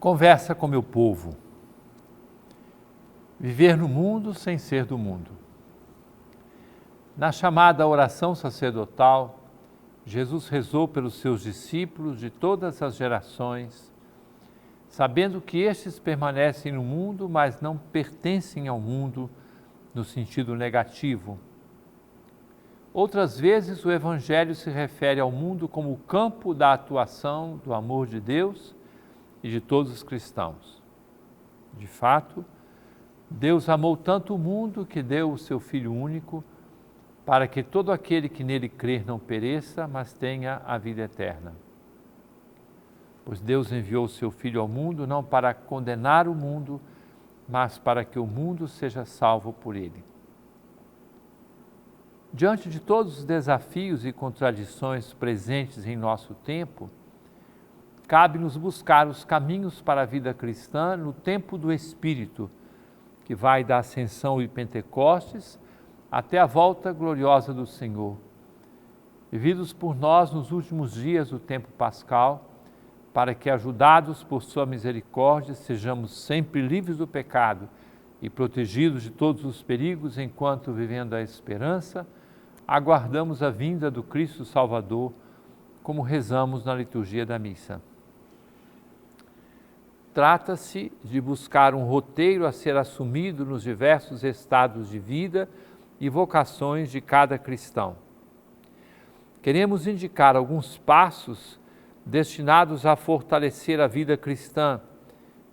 Conversa com meu povo. Viver no mundo sem ser do mundo. Na chamada oração sacerdotal, Jesus rezou pelos seus discípulos de todas as gerações, sabendo que estes permanecem no mundo, mas não pertencem ao mundo no sentido negativo. Outras vezes, o Evangelho se refere ao mundo como o campo da atuação do amor de Deus e de todos os cristãos. De fato, Deus amou tanto o mundo que deu o seu Filho único, para que todo aquele que nele crer não pereça, mas tenha a vida eterna. Pois Deus enviou o seu Filho ao mundo não para condenar o mundo, mas para que o mundo seja salvo por ele. Diante de todos os desafios e contradições presentes em nosso tempo, cabe-nos buscar os caminhos para a vida cristã no tempo do Espírito, que vai da Ascensão e Pentecostes até a volta gloriosa do Senhor, vividos por nós nos últimos dias do tempo pascal, para que, ajudados por sua misericórdia, sejamos sempre livres do pecado e protegidos de todos os perigos, enquanto, vivendo a esperança, aguardamos a vinda do Cristo Salvador, como rezamos na liturgia da missa. Trata-se de buscar um roteiro a ser assumido nos diversos estados de vida e vocações de cada cristão. Queremos indicar alguns passos destinados a fortalecer a vida cristã,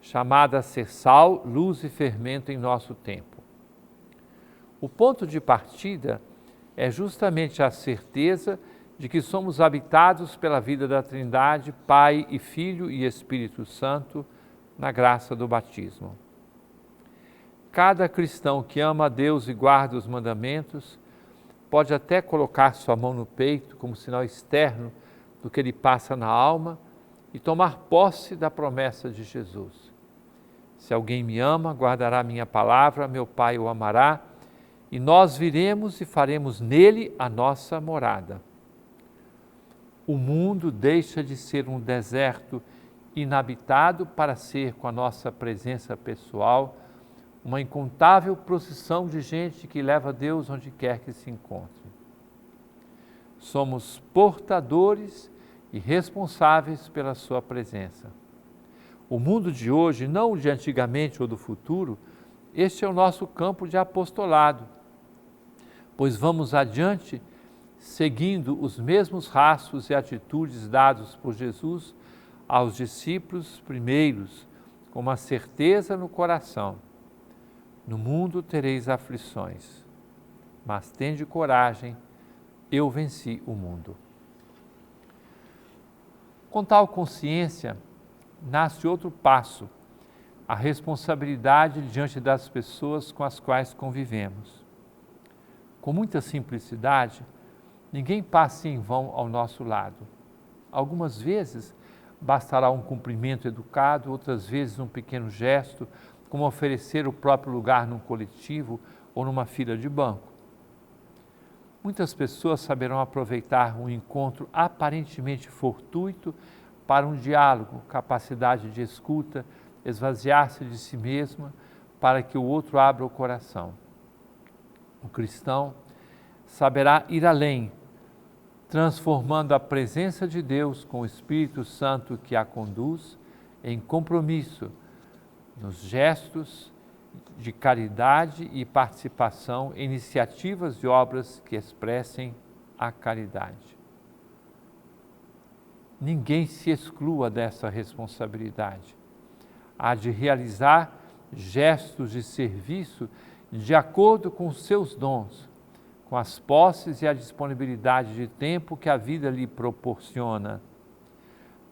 chamada a ser sal, luz e fermento em nosso tempo. O ponto de partida é justamente a certeza de que somos habitados pela vida da Trindade, Pai e Filho e Espírito Santo, na graça do batismo. Cada cristão que ama a Deus e guarda os mandamentos pode até colocar sua mão no peito como sinal externo do que ele passa na alma e tomar posse da promessa de Jesus. Se alguém me ama, guardará minha palavra, meu Pai o amará, e nós viremos e faremos nele a nossa morada. O mundo deixa de ser um deserto inabitado para ser, com a nossa presença pessoal, uma incontável procissão de gente que leva Deus onde quer que se encontre. Somos portadores e responsáveis pela sua presença. O mundo de hoje, não o de antigamente ou do futuro, este é o nosso campo de apostolado, pois vamos adiante seguindo os mesmos rastros e atitudes dados por Jesus aos discípulos primeiros, com uma certeza no coração: no mundo tereis aflições, mas tende coragem, eu venci o mundo. Com tal consciência, nasce outro passo, a responsabilidade diante das pessoas com as quais convivemos. Com muita simplicidade, ninguém passe em vão ao nosso lado. Algumas vezes, bastará um cumprimento educado, outras vezes um pequeno gesto, como oferecer o próprio lugar num coletivo ou numa fila de banco. Muitas pessoas saberão aproveitar um encontro aparentemente fortuito para um diálogo, capacidade de escuta, esvaziar-se de si mesma para que o outro abra o coração. O cristão saberá ir além, transformando a presença de Deus com o Espírito Santo que a conduz em compromisso nos gestos de caridade e participação em iniciativas e obras que expressem a caridade. Ninguém se exclua dessa responsabilidade. Há de realizar gestos de serviço de acordo com os seus dons, com as posses e a disponibilidade de tempo que a vida lhe proporciona.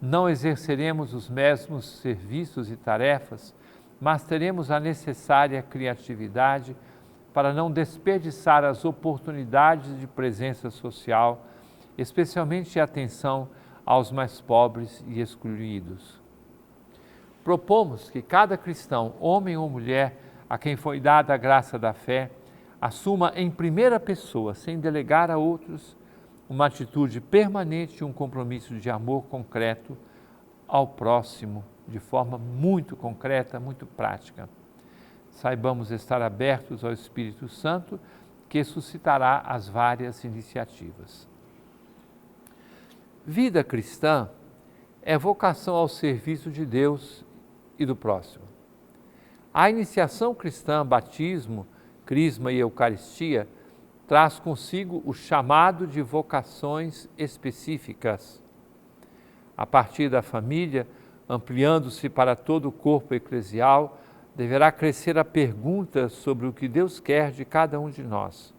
Não exerceremos os mesmos serviços e tarefas, mas teremos a necessária criatividade para não desperdiçar as oportunidades de presença social, especialmente a atenção aos mais pobres e excluídos. Propomos que cada cristão, homem ou mulher, a quem foi dada a graça da fé, assuma em primeira pessoa, sem delegar a outros, uma atitude permanente e um compromisso de amor concreto ao próximo de forma muito concreta, muito prática. Saibamos estar abertos ao Espírito Santo, que suscitará as várias iniciativas. Vida cristã é vocação ao serviço de Deus e do próximo. A iniciação cristã, batismo, crisma e eucaristia, traz consigo o chamado de vocações específicas. A partir da família, ampliando-se para todo o corpo eclesial, deverá crescer a pergunta sobre o que Deus quer de cada um de nós.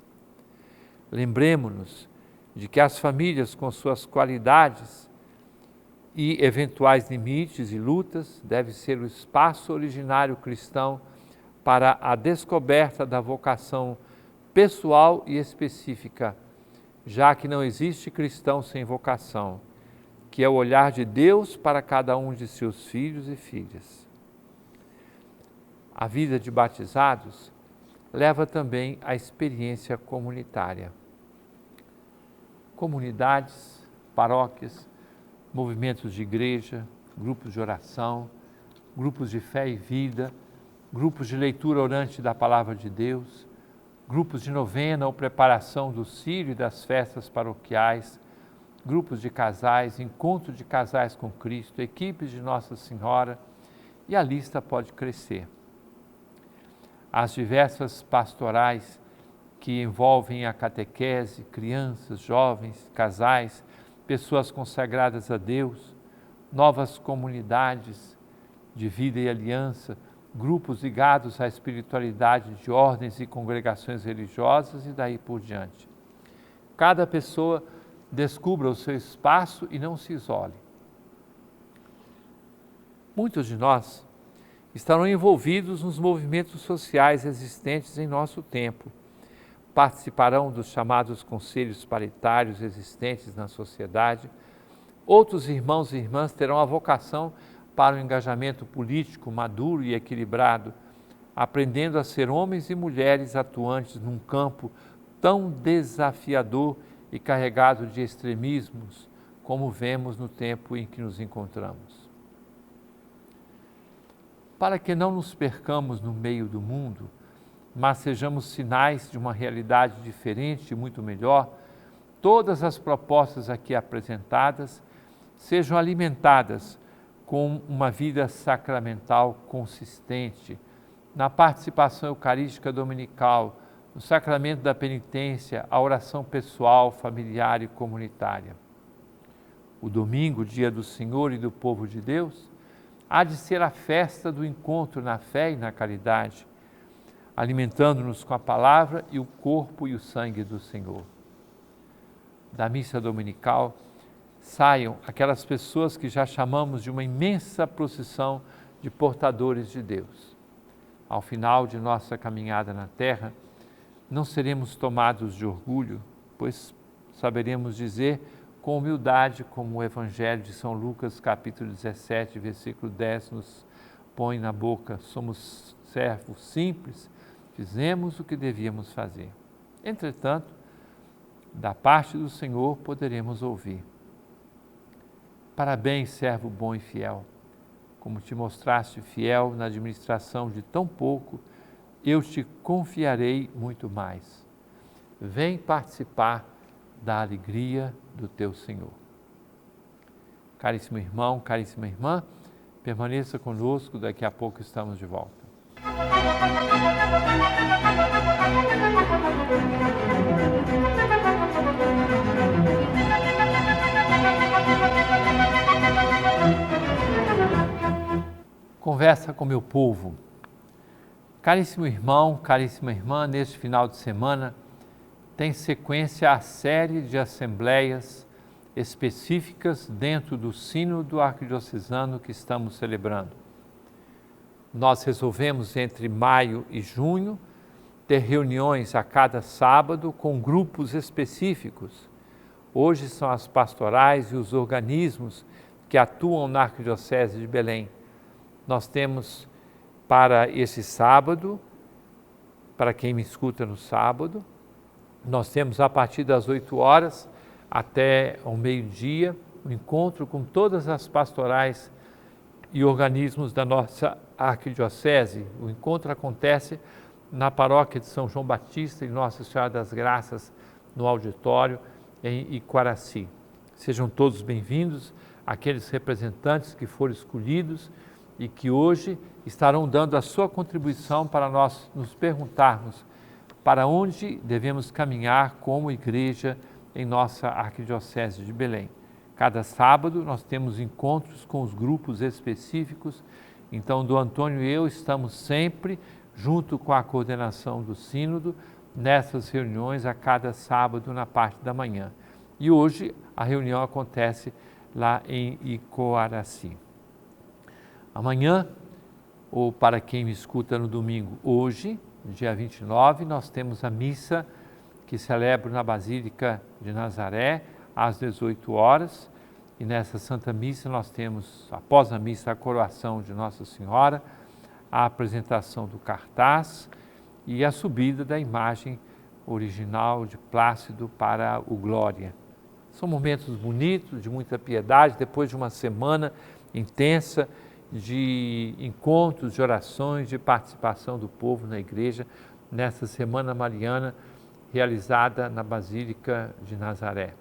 Lembremo-nos de que as famílias, com suas qualidades e eventuais limites e lutas, devem ser o espaço originário cristão para a descoberta da vocação pessoal e específica, já que não existe cristão sem vocação, que é o olhar de Deus para cada um de seus filhos e filhas. A vida de batizados leva também à experiência comunitária. Comunidades, paróquias, movimentos de igreja, grupos de oração, grupos de fé e vida, grupos de leitura orante da Palavra de Deus, grupos de novena ou preparação do Círio e das festas paroquiais, grupos de casais, encontro de casais com Cristo, equipes de Nossa Senhora, e a lista pode crescer. As diversas pastorais que envolvem a catequese, crianças, jovens, casais, pessoas consagradas a Deus, novas comunidades de vida e aliança, grupos ligados à espiritualidade de ordens e congregações religiosas e daí por diante. Cada pessoa descubra o seu espaço e não se isole. Muitos de nós estarão envolvidos nos movimentos sociais existentes em nosso tempo, participarão dos chamados conselhos paritários existentes na sociedade. Outros irmãos e irmãs terão a vocação para o engajamento político maduro e equilibrado, aprendendo a ser homens e mulheres atuantes num campo tão desafiador e carregado de extremismos, como vemos no tempo em que nos encontramos. Para que não nos percamos no meio do mundo, mas sejamos sinais de uma realidade diferente e muito melhor, todas as propostas aqui apresentadas sejam alimentadas com uma vida sacramental consistente, na participação eucarística dominical, no sacramento da penitência, a oração pessoal, familiar e comunitária. O domingo, dia do Senhor e do povo de Deus, há de ser a festa do encontro na fé e na caridade, alimentando-nos com a palavra e o corpo e o sangue do Senhor. Da missa dominical, saiam aquelas pessoas que já chamamos de uma imensa procissão de portadores de Deus. Ao final de nossa caminhada na terra, não seremos tomados de orgulho, pois saberemos dizer com humildade, como o Evangelho de São Lucas, capítulo 17, versículo 10, nos põe na boca: somos servos simples, fizemos o que devíamos fazer. Entretanto, da parte do Senhor poderemos ouvir: parabéns, servo bom e fiel, como te mostraste fiel na administração de tão pouco, eu te confiarei muito mais. Vem participar da alegria do teu Senhor. Caríssimo irmão, caríssima irmã, permaneça conosco, daqui a pouco estamos de volta. Conversa com meu povo. Caríssimo irmão, caríssima irmã, neste final de semana tem sequência a série de assembleias específicas dentro do Sínodo Arquidiocesano que estamos celebrando. Nós resolvemos entre maio e junho ter reuniões a cada sábado com grupos específicos. Hoje são as pastorais e os organismos que atuam na Arquidiocese de Belém. Nós temos para esse sábado, para quem me escuta no sábado, nós temos a partir das 8 horas até ao meio-dia, um encontro com todas as pastorais e organismos da nossa arquidiocese. O encontro acontece na paróquia de São João Batista e Nossa Senhora das Graças, no auditório em Iquaraci. Sejam todos bem-vindos, aqueles representantes que foram escolhidos e que hoje estarão dando a sua contribuição para nós nos perguntarmos para onde devemos caminhar como igreja em nossa arquidiocese de Belém. Cada sábado nós temos encontros com os grupos específicos, então Dom Antônio e eu estamos sempre junto com a coordenação do sínodo nessas reuniões a cada sábado na parte da manhã. E hoje a reunião acontece lá em Iquaraci. Amanhã, ou para quem me escuta no domingo, hoje, dia 29, nós temos a missa que celebro na Basílica de Nazaré, às 18 horas. E nessa Santa Missa nós temos, após a missa, a coroação de Nossa Senhora, a apresentação do cartaz e a subida da imagem original de Plácido para o Glória. São momentos bonitos, de muita piedade, depois de uma semana intensa de encontros, de orações, de participação do povo na igreja, nessa Semana Mariana, realizada na Basílica de Nazaré.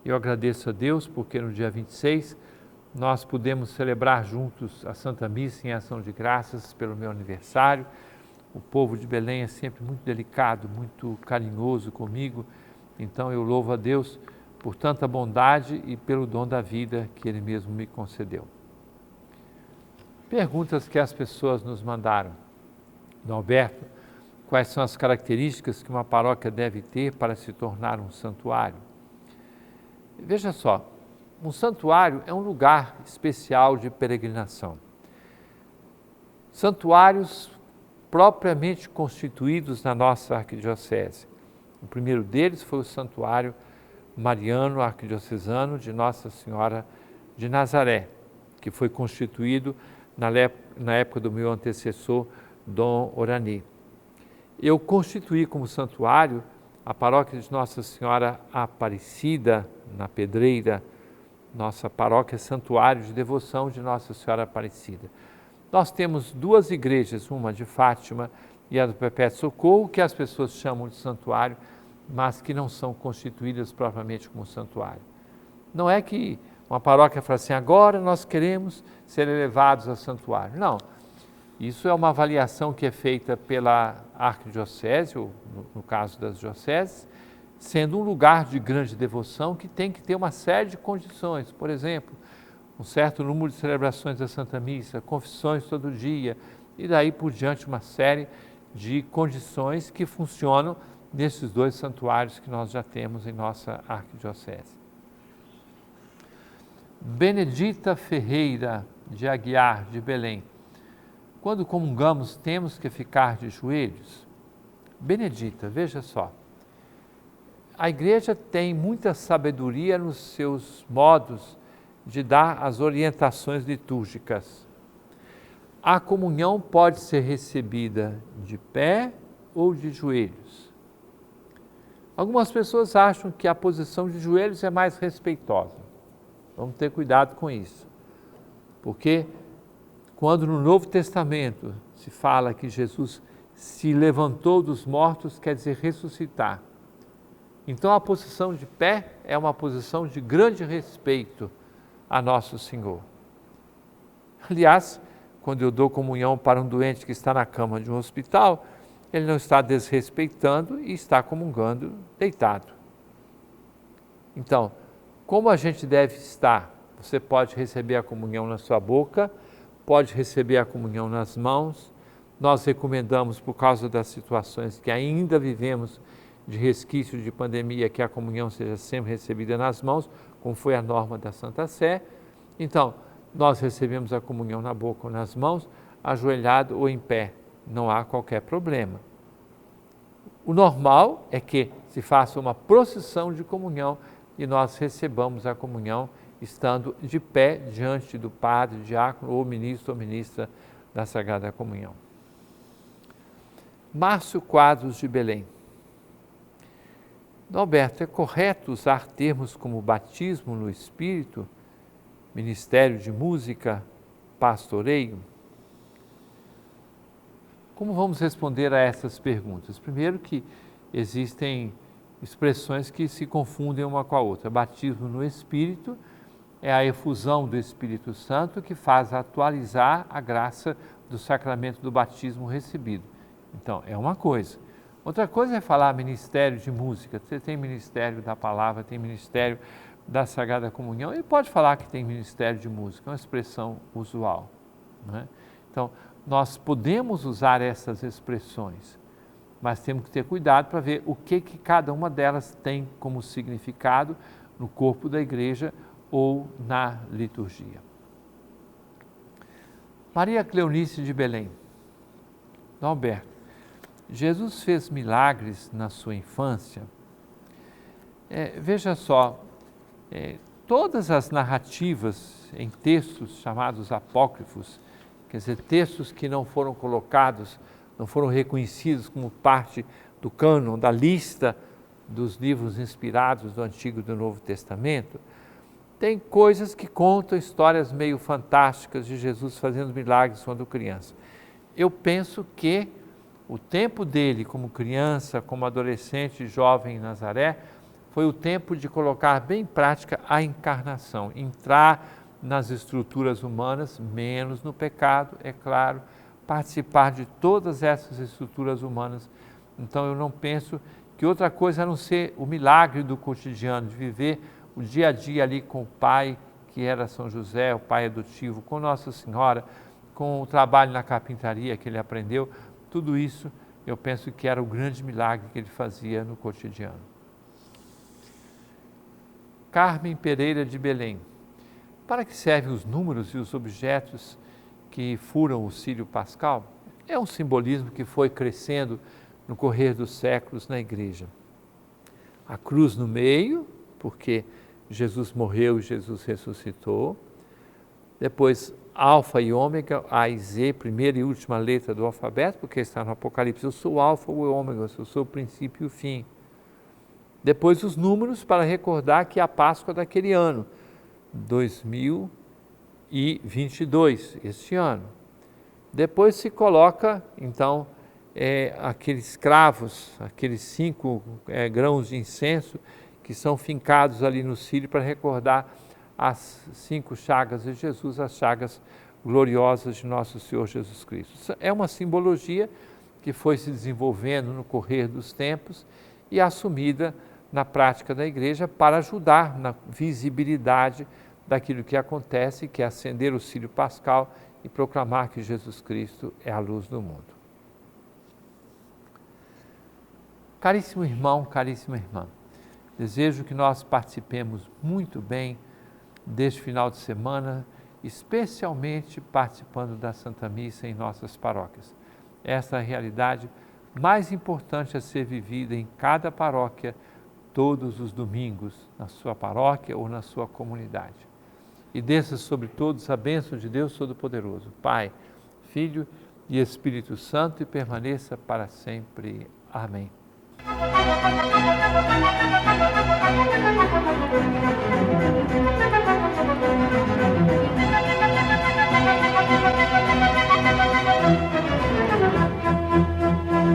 Eu agradeço a Deus porque no dia 26 nós pudemos celebrar juntos a Santa Missa em ação de graças pelo meu aniversário. O povo de Belém é sempre muito delicado, muito carinhoso comigo, então eu louvo a Deus por tanta bondade e pelo dom da vida que Ele mesmo me concedeu. Perguntas que as pessoas nos mandaram. Dom Alberto, quais são as características que uma paróquia deve ter para se tornar um santuário? Veja só, um santuário é um lugar especial de peregrinação. Santuários propriamente constituídos na nossa arquidiocese. O primeiro deles foi o Santuário Mariano Arquidiocesano de Nossa Senhora de Nazaré, que foi constituído na época do meu antecessor, Dom Orani. Eu constituí como santuário a paróquia de Nossa Senhora Aparecida, na Pedreira, nossa paróquia santuário de devoção de Nossa Senhora Aparecida. Nós temos duas igrejas, uma de Fátima e a do Perpétuo Socorro, que as pessoas chamam de santuário, mas que não são constituídas propriamente como santuário. Não é que uma paróquia fala assim, agora nós queremos ser elevados a santuário. Não, isso é uma avaliação que é feita pela arquidiocese, ou no caso das dioceses, sendo um lugar de grande devoção que tem que ter uma série de condições. Por exemplo, um certo número de celebrações da Santa Missa, confissões todo dia, e daí por diante uma série de condições que funcionam nesses dois santuários que nós já temos em nossa arquidiocese. Benedita Ferreira de Aguiar, de Belém. Quando comungamos, temos que ficar de joelhos? Benedita, veja só. A igreja tem muita sabedoria nos seus modos de dar as orientações litúrgicas. A comunhão pode ser recebida de pé ou de joelhos. Algumas pessoas acham que a posição de joelhos é mais respeitosa. Vamos ter cuidado com isso. Porque quando no Novo Testamento se fala que Jesus se levantou dos mortos, quer dizer ressuscitar. Então a posição de pé é uma posição de grande respeito a Nosso Senhor. Aliás, quando eu dou comunhão para um doente que está na cama de um hospital, ele não está desrespeitando e está comungando deitado. Então, como a gente deve estar? Você pode receber a comunhão na sua boca, pode receber a comunhão nas mãos. Nós recomendamos, por causa das situações que ainda vivemos de resquício de pandemia, que a comunhão seja sempre recebida nas mãos, como foi a norma da Santa Sé. Então, nós recebemos a comunhão na boca ou nas mãos, ajoelhado ou em pé, não há qualquer problema. O normal é que se faça uma procissão de comunhão e nós recebamos a comunhão estando de pé diante do padre, diácono ou ministro ou ministra da Sagrada Comunhão. Márcio Quadros, de Belém. Dom Alberto, é correto usar termos como batismo no Espírito, ministério de música, pastoreio? Como vamos responder a essas perguntas? Primeiro que existem expressões que se confundem uma com a outra. Batismo no Espírito é a efusão do Espírito Santo que faz atualizar a graça do sacramento do batismo recebido. Então, é uma coisa. Outra coisa é falar ministério de música. Você tem ministério da palavra, tem ministério da Sagrada Comunhão, e pode falar que tem ministério de música, é uma expressão usual. Não é? Então, nós podemos usar essas expressões, mas temos que ter cuidado para ver o que cada uma delas tem como significado no corpo da igreja ou na liturgia. Maria Cleonice de Belém. Dom Alberto, Jesus fez milagres na sua infância. Veja só, todas as narrativas em textos chamados apócrifos, quer dizer, textos que não foram colocados, não foram reconhecidos como parte do cânon, da lista dos livros inspirados do Antigo e do Novo Testamento, tem coisas que contam histórias meio fantásticas de Jesus fazendo milagres quando criança. Eu penso que o tempo dele como criança, como adolescente, jovem em Nazaré, foi o tempo de colocar bem em prática a encarnação, entrar nas estruturas humanas, menos no pecado, é claro, participar de todas essas estruturas humanas. Então eu não penso que outra coisa a não ser o milagre do cotidiano, de viver o dia a dia ali com o pai, que era São José, o pai adotivo, com Nossa Senhora, com o trabalho na carpintaria que ele aprendeu, tudo isso eu penso que era o grande milagre que ele fazia no cotidiano. Carmen Pereira de Belém. Para que servem os números e os objetos que furam o cílio pascal? É um simbolismo que foi crescendo no correr dos séculos na igreja. A cruz no meio, porque Jesus morreu e Jesus ressuscitou. Depois, alfa e ômega, A e Z, primeira e última letra do alfabeto, porque está no Apocalipse. Eu sou o alfa e o ômega, eu sou o princípio e o fim. Depois, os números para recordar que é a Páscoa daquele ano, 2022, este ano. Depois se coloca, então, aqueles cravos, aqueles 5 grãos de incenso que são fincados ali no cílio para recordar as 5 chagas de Jesus, as chagas gloriosas de nosso Senhor Jesus Cristo. É uma simbologia que foi se desenvolvendo no correr dos tempos e assumida na prática da igreja para ajudar na visibilidade daquilo que acontece, que é acender o cílio pascal e proclamar que Jesus Cristo é a luz do mundo. Caríssimo irmão, caríssima irmã, desejo que nós participemos muito bem deste final de semana, especialmente participando da Santa Missa em nossas paróquias. Essa é a realidade mais importante a ser vivida em cada paróquia, todos os domingos, na sua paróquia ou na sua comunidade. E desça sobre todos a bênção de Deus Todo-Poderoso, Pai, Filho e Espírito Santo, e permaneça para sempre. Amém.